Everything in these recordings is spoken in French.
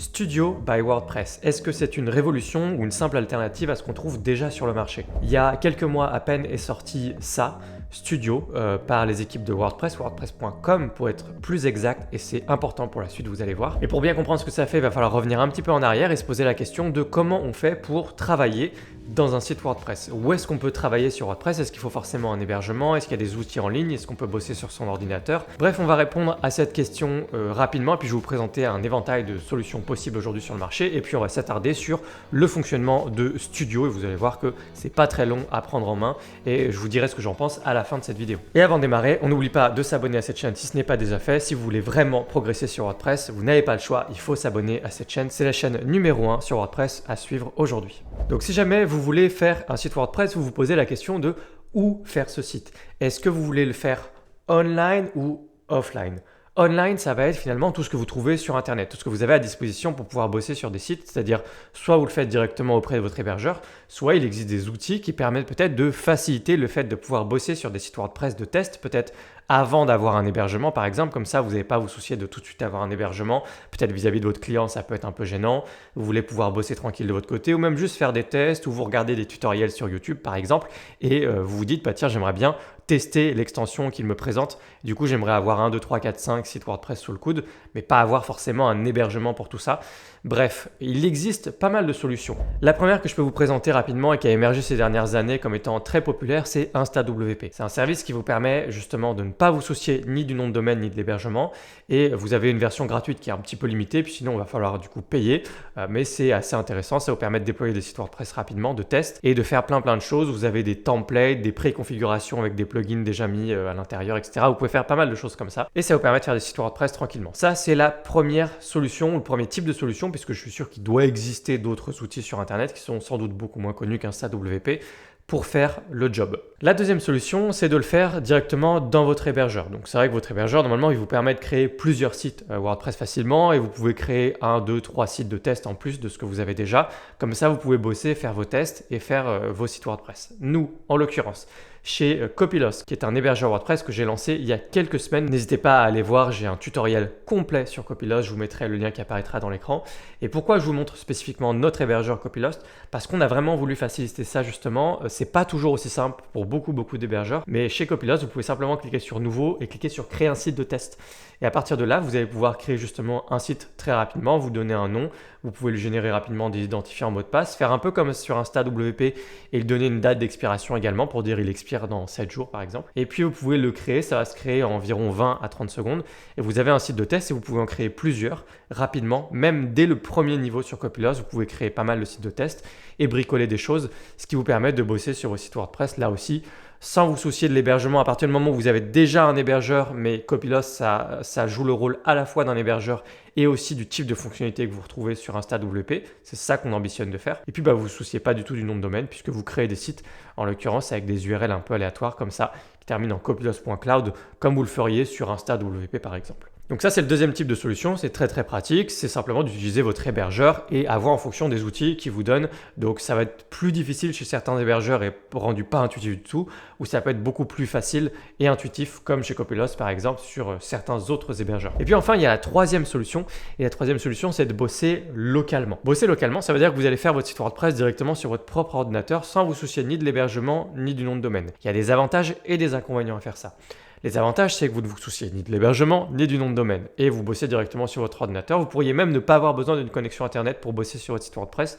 Studio by WordPress, est-ce que c'est une révolution ou une simple alternative à ce qu'on trouve déjà sur le marché? Il y a quelques mois à peine est sorti ça, Studio, par les équipes de WordPress, wordpress.com pour être plus exact, et c'est important pour la suite, vous allez voir. Et pour bien comprendre ce que ça fait, il va falloir revenir un petit peu en arrière et se poser la question de comment on fait pour travailler dans un site WordPress. Où est-ce qu'on peut travailler sur WordPress? Est-ce qu'il faut forcément un hébergement? Est-ce qu'il y a des outils en ligne? Est-ce qu'on peut bosser sur son ordinateur? Bref, on va répondre à cette question rapidement, et puis je vais vous présenter un éventail de solutions possibles aujourd'hui sur le marché, et puis on va s'attarder sur le fonctionnement de Studio, et vous allez voir que c'est pas très long à prendre en main, et je vous dirai ce que j'en pense à la fin de cette vidéo. Et avant de démarrer, on n'oublie pas de s'abonner à cette chaîne si ce n'est pas déjà fait. Si vous voulez vraiment progresser sur WordPress, vous n'avez pas le choix, il faut s'abonner à cette chaîne. C'est la chaîne numéro 1 sur WordPress à suivre aujourd'hui. Donc si jamais vous voulez faire un site WordPress, vous vous posez la question de où faire ce site. Est-ce que vous voulez le faire online ou offline? Online, ça va être finalement tout ce que vous trouvez sur Internet, tout ce que vous avez à disposition pour pouvoir bosser sur des sites, c'est-à-dire soit vous le faites directement auprès de votre hébergeur, soit il existe des outils qui permettent peut-être de faciliter le fait de pouvoir bosser sur des sites WordPress de test, peut-être avant d'avoir un hébergement par exemple, comme ça vous n'avez pas à vous soucier de tout de suite avoir un hébergement, peut-être vis-à-vis de votre client ça peut être un peu gênant, vous voulez pouvoir bosser tranquille de votre côté ou même juste faire des tests ou vous regardez des tutoriels sur YouTube par exemple et vous vous dites bah tiens j'aimerais bien tester l'extension qu'il me présente, du coup j'aimerais avoir 1, 2, 3, 4, 5 sites WordPress sous le coude, mais pas avoir forcément un hébergement pour tout ça. Bref, il existe pas mal de solutions. La première que je peux vous présenter rapidement et qui a émergé ces dernières années comme étant très populaire, c'est InstaWP. C'est un service qui vous permet justement de ne pas vous soucier ni du nom de domaine ni de l'hébergement, et vous avez une version gratuite qui est un petit peu limitée, puis sinon il va falloir du coup payer, mais c'est assez intéressant, ça vous permet de déployer des sites WordPress rapidement, de test et de faire plein de choses. Vous avez des templates, des préconfigurations avec des plugins déjà mis à l'intérieur, etc. Vous pouvez faire pas mal de choses comme ça et ça vous permet de faire des sites WordPress tranquillement. Ça, c'est la première solution ou le premier type de solution, puisque je suis sûr qu'il doit exister d'autres outils sur Internet qui sont sans doute beaucoup moins connus qu'InstaWP pour faire le job. La deuxième solution, c'est de le faire directement dans votre hébergeur. Donc c'est vrai que votre hébergeur, normalement, il vous permet de créer plusieurs sites WordPress facilement et vous pouvez créer 1, 2, 3 sites de test en plus de ce que vous avez déjà. Comme ça, vous pouvez bosser, faire vos tests et faire vos sites WordPress. Nous, en l'occurrence, chez Copilhost, qui est un hébergeur WordPress que j'ai lancé il y a quelques semaines. N'hésitez pas à aller voir, j'ai un tutoriel complet sur Copilhost, je vous mettrai le lien qui apparaîtra dans l'écran. Et pourquoi je vous montre spécifiquement notre hébergeur Copilhost? Parce qu'on a vraiment voulu faciliter ça justement. C'est pas toujours aussi simple pour beaucoup d'hébergeurs, mais chez Copilhost, vous pouvez simplement cliquer sur Nouveau et cliquer sur Créer un site de test. Et à partir de là, vous allez pouvoir créer justement un site très rapidement, vous donner un nom, vous pouvez le générer rapidement des identifiants en mot de passe, faire un peu comme sur InstaWP et lui donner une date d'expiration également pour dire il expire dans 7 jours par exemple. Et puis vous pouvez le créer, ça va se créer en environ 20 à 30 secondes et vous avez un site de test et vous pouvez en créer plusieurs rapidement, même dès le premier niveau sur Copilhost, vous pouvez créer pas mal de sites de test et bricoler des choses, ce qui vous permet de bosser sur vos sites WordPress là aussi, sans vous soucier de l'hébergement. À partir du moment où vous avez déjà un hébergeur, mais Copilhost, ça joue le rôle à la fois d'un hébergeur et aussi du type de fonctionnalité que vous retrouvez sur InstaWP. C'est ça qu'on ambitionne de faire. Et puis, vous ne vous souciez pas du tout du nom de domaine puisque vous créez des sites, en l'occurrence avec des URL un peu aléatoires comme ça, qui terminent en copilhost.cloud, comme vous le feriez sur InstaWP par exemple. Donc ça, c'est le deuxième type de solution, c'est très pratique, c'est simplement d'utiliser votre hébergeur et avoir en fonction des outils qu'il vous donne. Donc ça va être plus difficile chez certains hébergeurs et rendu pas intuitif du tout, ou ça peut être beaucoup plus facile et intuitif comme chez Copilhost par exemple sur certains autres hébergeurs. Et puis enfin, il y a la troisième solution, et la troisième solution, c'est de bosser localement. Bosser localement, ça veut dire que vous allez faire votre site WordPress directement sur votre propre ordinateur sans vous soucier ni de l'hébergement ni du nom de domaine. Il y a des avantages et des inconvénients à faire ça. Les avantages, c'est que vous ne vous souciez ni de l'hébergement, ni du nom de domaine. Et vous bossez directement sur votre ordinateur. Vous pourriez même ne pas avoir besoin d'une connexion Internet pour bosser sur votre site WordPress.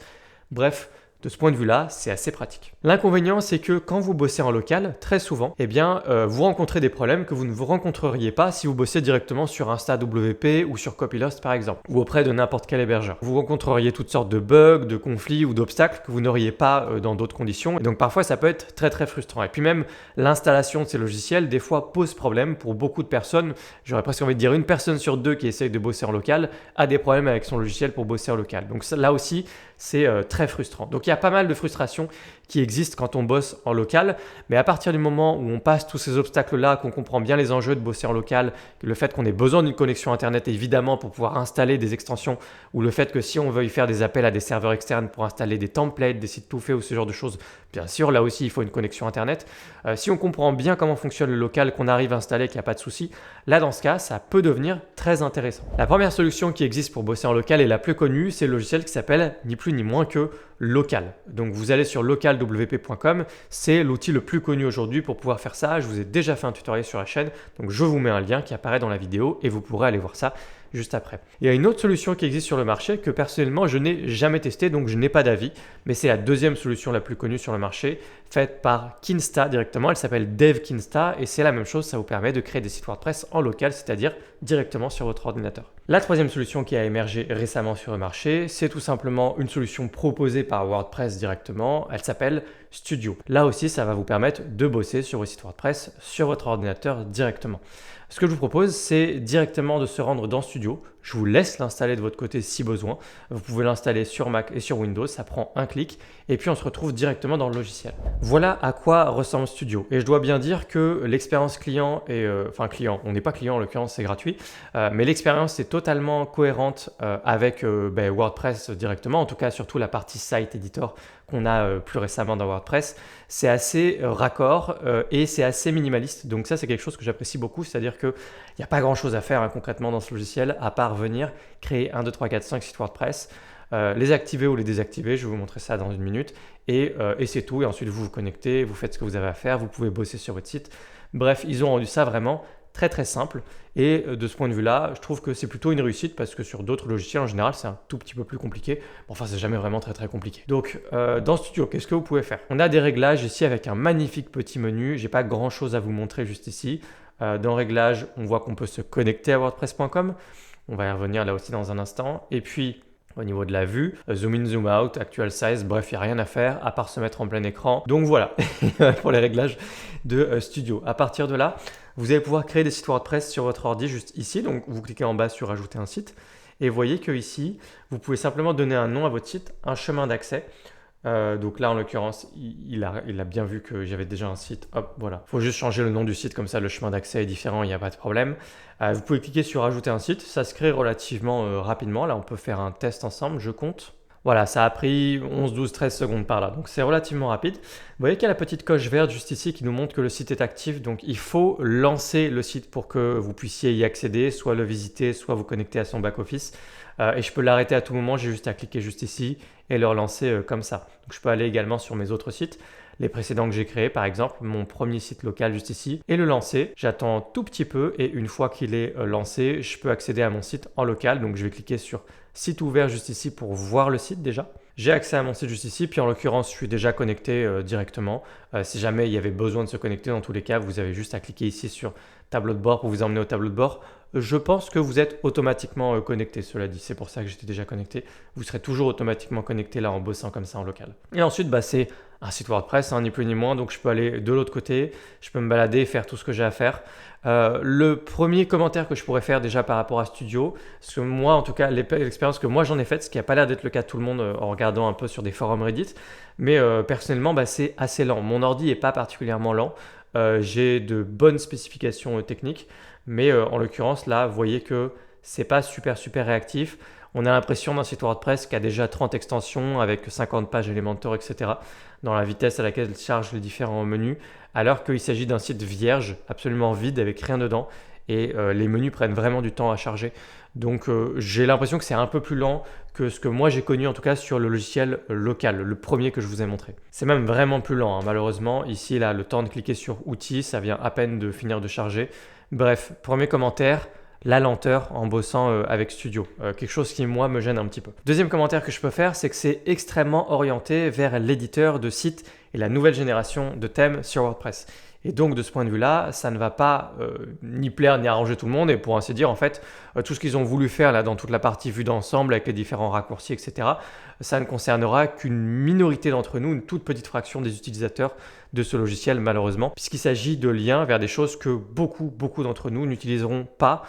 Bref, de ce point de vue-là, c'est assez pratique. L'inconvénient, c'est que quand vous bossez en local, très souvent, vous rencontrez des problèmes que vous ne vous rencontreriez pas si vous bossez directement sur InstaWP ou sur Copilhost par exemple, ou auprès de n'importe quel hébergeur. Vous rencontreriez toutes sortes de bugs, de conflits ou d'obstacles que vous n'auriez pas dans d'autres conditions. Et donc parfois, ça peut être très frustrant. Et puis même, l'installation de ces logiciels, des fois, pose problème pour beaucoup de personnes. J'aurais presque envie de dire une personne sur deux qui essaye de bosser en local a des problèmes avec son logiciel pour bosser en local. Donc là aussi, c'est très frustrant. Donc Donc il y a pas mal de frustrations qui existent quand on bosse en local, mais à partir du moment où on passe tous ces obstacles-là, qu'on comprend bien les enjeux de bosser en local, le fait qu'on ait besoin d'une connexion Internet évidemment pour pouvoir installer des extensions, ou le fait que si on veuille faire des appels à des serveurs externes pour installer des templates, des sites tout faits ou ce genre de choses, bien sûr là aussi il faut une connexion Internet. Si on comprend bien comment fonctionne le local, qu'on arrive à installer, qu'il n'y a pas de souci, là dans ce cas ça peut devenir très intéressant. La première solution qui existe pour bosser en local et la plus connue, c'est le logiciel qui s'appelle ni plus ni moins que Local. Donc vous allez sur localwp.com, c'est l'outil le plus connu aujourd'hui pour pouvoir faire ça. Je vous ai déjà fait un tutoriel sur la chaîne, donc je vous mets un lien qui apparaît dans la vidéo et vous pourrez aller voir ça juste après. Il y a une autre solution qui existe sur le marché que personnellement je n'ai jamais testé, donc je n'ai pas d'avis, mais c'est la deuxième solution la plus connue sur le marché, faite par Kinsta directement. Elle s'appelle DevKinsta et c'est la même chose, ça vous permet de créer des sites WordPress en local, c'est-à-dire directement sur votre ordinateur. La troisième solution qui a émergé récemment sur le marché, c'est tout simplement une solution proposée par WordPress directement. Elle s'appelle Studio. Là aussi, ça va vous permettre de bosser sur vos sites WordPress sur votre ordinateur directement. Ce que je vous propose, c'est directement de se rendre dans Studio. Je vous laisse l'installer de votre côté si besoin. Vous pouvez l'installer sur Mac et sur Windows, ça prend un clic et puis on se retrouve directement dans le logiciel. Voilà à quoi ressemble Studio. Et je dois bien dire que l'expérience client est, client, on n'est pas client en l'occurrence, c'est gratuit, mais l'expérience est totalement cohérente avec WordPress directement, en tout cas surtout la partie Site Editor qu'on a plus récemment dans WordPress. C'est assez raccord et c'est assez minimaliste. Donc ça, c'est quelque chose que j'apprécie beaucoup, c'est-à-dire qu'il n'y a pas grand-chose à faire concrètement dans ce logiciel, à part venir créer 1, 2, 3, 4, 5 sites WordPress, les activer ou les désactiver, je vais vous montrer ça dans une minute, et c'est tout. Et ensuite, vous vous connectez, vous faites ce que vous avez à faire, vous pouvez bosser sur votre site. Bref, ils ont rendu ça vraiment très très simple et de ce point de vue-là, je trouve que c'est plutôt une réussite parce que sur d'autres logiciels en général, c'est un tout petit peu plus compliqué. Enfin, c'est jamais vraiment très très compliqué. Donc, dans Studio, qu'est-ce que vous pouvez faire? On a des réglages ici avec un magnifique petit menu. J'ai pas grand-chose à vous montrer juste ici. Dans Réglages, on voit qu'on peut se connecter à WordPress.com. On va y revenir là aussi dans un instant. Et puis, au niveau de la vue, zoom in, zoom out, actual size, bref, il n'y a rien à faire à part se mettre en plein écran. Donc voilà, pour les réglages de Studio. À partir de là, vous allez pouvoir créer des sites WordPress sur votre ordi juste ici. Donc vous cliquez en bas sur ajouter un site et vous voyez que ici, vous pouvez simplement donner un nom à votre site, un chemin d'accès. Donc là, en l'occurrence, il a bien vu que j'avais déjà un site. Hop, voilà. Il faut juste changer le nom du site, comme ça le chemin d'accès est différent, il n'y a pas de problème. Vous pouvez cliquer sur ajouter un site, ça se crée relativement rapidement. Là, on peut faire un test ensemble, je compte. Voilà, ça a pris 11, 12, 13 secondes par là, donc c'est relativement rapide. Vous voyez qu'il y a la petite coche verte juste ici qui nous montre que le site est actif, donc il faut lancer le site pour que vous puissiez y accéder, soit le visiter, soit vous connecter à son back-office. Et je peux l'arrêter à tout moment, j'ai juste à cliquer juste ici et le relancer comme ça. Donc je peux aller également sur mes autres sites, les précédents que j'ai créés par exemple, mon premier site local juste ici, et le lancer. J'attends un tout petit peu et une fois qu'il est lancé, je peux accéder à mon site en local. Donc je vais cliquer sur site ouvert juste ici pour voir le site déjà. J'ai accès à mon site juste ici, puis en l'occurrence, je suis déjà connecté directement. Si jamais il y avait besoin de se connecter, dans tous les cas, vous avez juste à cliquer ici sur tableau de bord pour vous emmener au tableau de bord. Je pense que vous êtes automatiquement connecté, cela dit. C'est pour ça que j'étais déjà connecté. Vous serez toujours automatiquement connecté là en bossant comme ça en local. Et ensuite, c'est un site WordPress, ni plus ni moins. Donc, je peux aller de l'autre côté. Je peux me balader, faire tout ce que j'ai à faire. Le premier commentaire que je pourrais faire déjà par rapport à Studio, parce que moi, en tout cas, l'expérience que moi j'en ai faite, ce qui n'a pas l'air d'être le cas de tout le monde en regardant un peu sur des forums Reddit, mais personnellement, c'est assez lent. Mon ordi n'est pas particulièrement lent. J'ai de bonnes spécifications techniques, mais en l'occurrence, là, vous voyez que c'est pas super réactif. On a l'impression d'un site WordPress qui a déjà 30 extensions avec 50 pages Elementor, etc. dans la vitesse à laquelle il charge les différents menus, alors qu'il s'agit d'un site vierge, absolument vide, avec rien dedans. Et les menus prennent vraiment du temps à charger. Donc j'ai l'impression que c'est un peu plus lent que ce que moi j'ai connu en tout cas sur le logiciel local, le premier que je vous ai montré. C'est même vraiment plus lent, malheureusement. Ici, là, le temps de cliquer sur outils, ça vient à peine de finir de charger. Bref, premier commentaire, la lenteur en bossant avec Studio. Quelque chose qui, moi, me gêne un petit peu. Deuxième commentaire que je peux faire, c'est que c'est extrêmement orienté vers l'éditeur de sites et la nouvelle génération de thèmes sur WordPress. Et donc, de ce point de vue-là, ça ne va pas ni plaire ni arranger tout le monde. Et pour ainsi dire, en fait, tout ce qu'ils ont voulu faire là dans toute la partie vue d'ensemble avec les différents raccourcis, etc., ça ne concernera qu'une minorité d'entre nous, une toute petite fraction des utilisateurs de ce logiciel, malheureusement, puisqu'il s'agit de liens vers des choses que beaucoup d'entre nous n'utiliseront pas.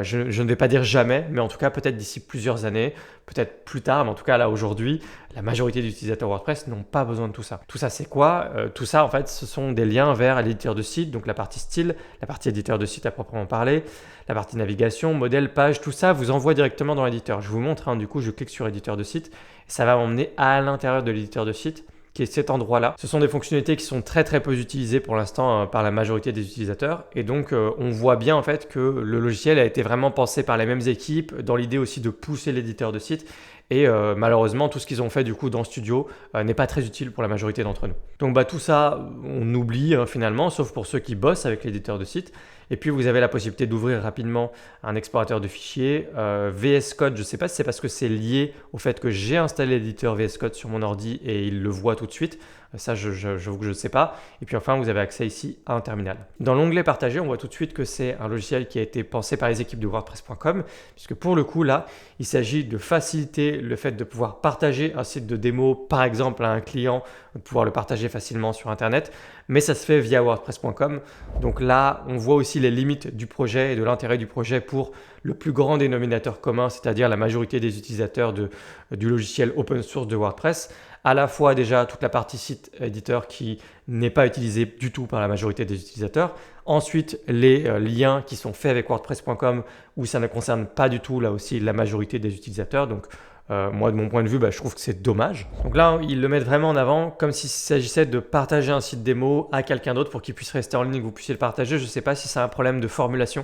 Je ne vais pas dire jamais, mais en tout cas peut-être d'ici plusieurs années, peut-être plus tard, mais en tout cas là aujourd'hui, la majorité des utilisateurs WordPress n'ont pas besoin de tout ça. Tout ça c'est quoi? Tout ça en fait ce sont des liens vers l'éditeur de site, donc la partie style, la partie éditeur de site à proprement parler, la partie navigation, modèle, page, tout ça vous envoie directement dans l'éditeur. Je vous montre, hein, du coup je clique sur éditeur de site, et ça va m'emmener à l'intérieur de l'éditeur de site, qui est cet endroit-là. Ce sont des fonctionnalités qui sont très peu utilisées pour l'instant par la majorité des utilisateurs et donc on voit bien en fait que le logiciel a été vraiment pensé par les mêmes équipes dans l'idée aussi de pousser l'éditeur de site et malheureusement tout ce qu'ils ont fait du coup dans Studio n'est pas très utile pour la majorité d'entre nous. Donc tout ça on oublie finalement, sauf pour ceux qui bossent avec l'éditeur de site. Et puis vous avez la possibilité d'ouvrir rapidement un explorateur de fichiers. VS Code, je ne sais pas si c'est parce que c'est lié au fait que j'ai installé l'éditeur VS Code sur mon ordi et il le voit tout de suite. Ça, j'avoue que je ne sais pas. Et puis enfin, vous avez accès ici à un terminal. Dans l'onglet partagé, on voit tout de suite que c'est un logiciel qui a été pensé par les équipes de WordPress.com, puisque pour le coup, là, il s'agit de faciliter le fait de pouvoir partager un site de démo, par exemple, à un client, de pouvoir le partager facilement sur Internet, mais ça se fait via WordPress.com. Donc là, on voit aussi les limites du projet et de l'intérêt du projet pour le plus grand dénominateur commun, c'est-à-dire la majorité des utilisateurs du logiciel open source de WordPress. À la fois déjà toute la partie site éditeur qui n'est pas utilisée du tout par la majorité des utilisateurs. Ensuite, les liens qui sont faits avec WordPress.com où ça ne concerne pas du tout là aussi la majorité des utilisateurs. Donc moi de mon point de vue, je trouve que c'est dommage. Donc là, ils le mettent vraiment en avant comme s'il s'agissait de partager un site démo à quelqu'un d'autre pour qu'il puisse rester en ligne et que vous puissiez le partager. Je ne sais pas si c'est un problème de formulation.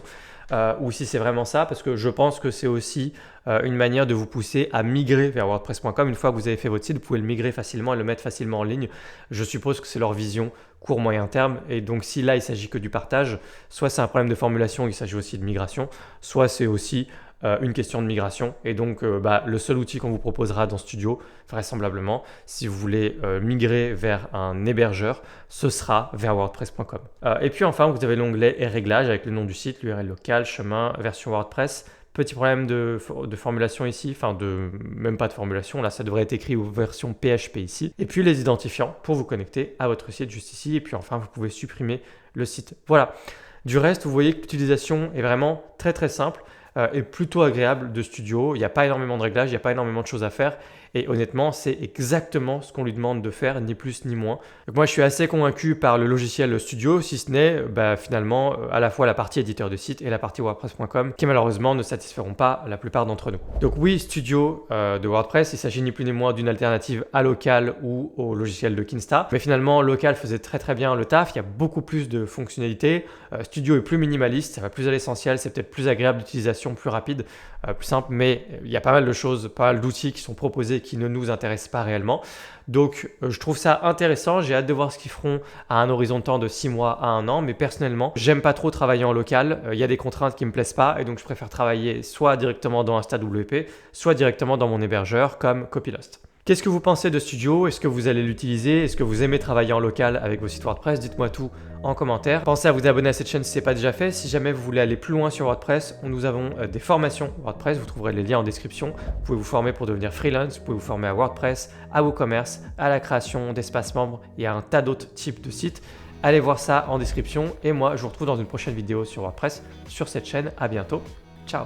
Ou si c'est vraiment ça, parce que je pense que c'est aussi une manière de vous pousser à migrer vers WordPress.com. Une fois que vous avez fait votre site, vous pouvez le migrer facilement et le mettre facilement en ligne. Je suppose que c'est leur vision court-moyen terme. Et donc si là, il s'agit que du partage, soit c'est un problème de formulation, il s'agit aussi de migration, soit c'est aussi une question de migration. Et donc le seul outil qu'on vous proposera dans Studio, vraisemblablement, si vous voulez migrer vers un hébergeur, ce sera vers WordPress.com. Et puis enfin, vous avez l'onglet et réglages avec le nom du site, l'URL local, chemin, version WordPress. Petit problème de formulation ici, même pas de formulation, là ça devrait être écrit version PHP ici. Et puis les identifiants pour vous connecter à votre site juste ici. Et puis enfin, vous pouvez supprimer le site. Voilà. Du reste, vous voyez que l'utilisation est vraiment très simple et plutôt agréable de Studio. Il n'y a pas énormément de réglages, il n'y a pas énormément de choses à faire. Et honnêtement, c'est exactement ce qu'on lui demande de faire, ni plus ni moins. Donc moi, je suis assez convaincu par le logiciel Studio, si ce n'est finalement à la fois la partie éditeur de site et la partie WordPress.com qui malheureusement ne satisferont pas la plupart d'entre nous. Donc oui, Studio de WordPress, il s'agit ni plus ni moins d'une alternative à Local ou au logiciel de Kinsta. Mais finalement, Local faisait très bien le taf, il y a beaucoup plus de fonctionnalités. Studio est plus minimaliste, ça va plus à l'essentiel, c'est peut-être plus agréable d'utilisation, plus rapide, plus simple, mais il y a pas mal de choses, pas mal d'outils qui sont proposés qui ne nous intéressent pas réellement. Donc je trouve ça intéressant, j'ai hâte de voir ce qu'ils feront à un horizon de temps de 6 mois à 1 an, mais personnellement, j'aime pas trop travailler en local, il y a des contraintes qui me plaisent pas et donc je préfère travailler soit directement dans InstaWP, soit directement dans mon hébergeur comme Copilust. Qu'est-ce que vous pensez de Studio? Est-ce que vous allez l'utiliser? Est-ce que vous aimez travailler en local avec vos sites WordPress? Dites-moi tout en commentaire. Pensez à vous abonner à cette chaîne si ce n'est pas déjà fait. Si jamais vous voulez aller plus loin sur WordPress, nous avons des formations WordPress. Vous trouverez les liens en description. Vous pouvez vous former pour devenir freelance. Vous pouvez vous former à WordPress, à WooCommerce, à la création d'espaces membres et à un tas d'autres types de sites. Allez voir ça en description. Et moi, je vous retrouve dans une prochaine vidéo sur WordPress sur cette chaîne. À bientôt. Ciao!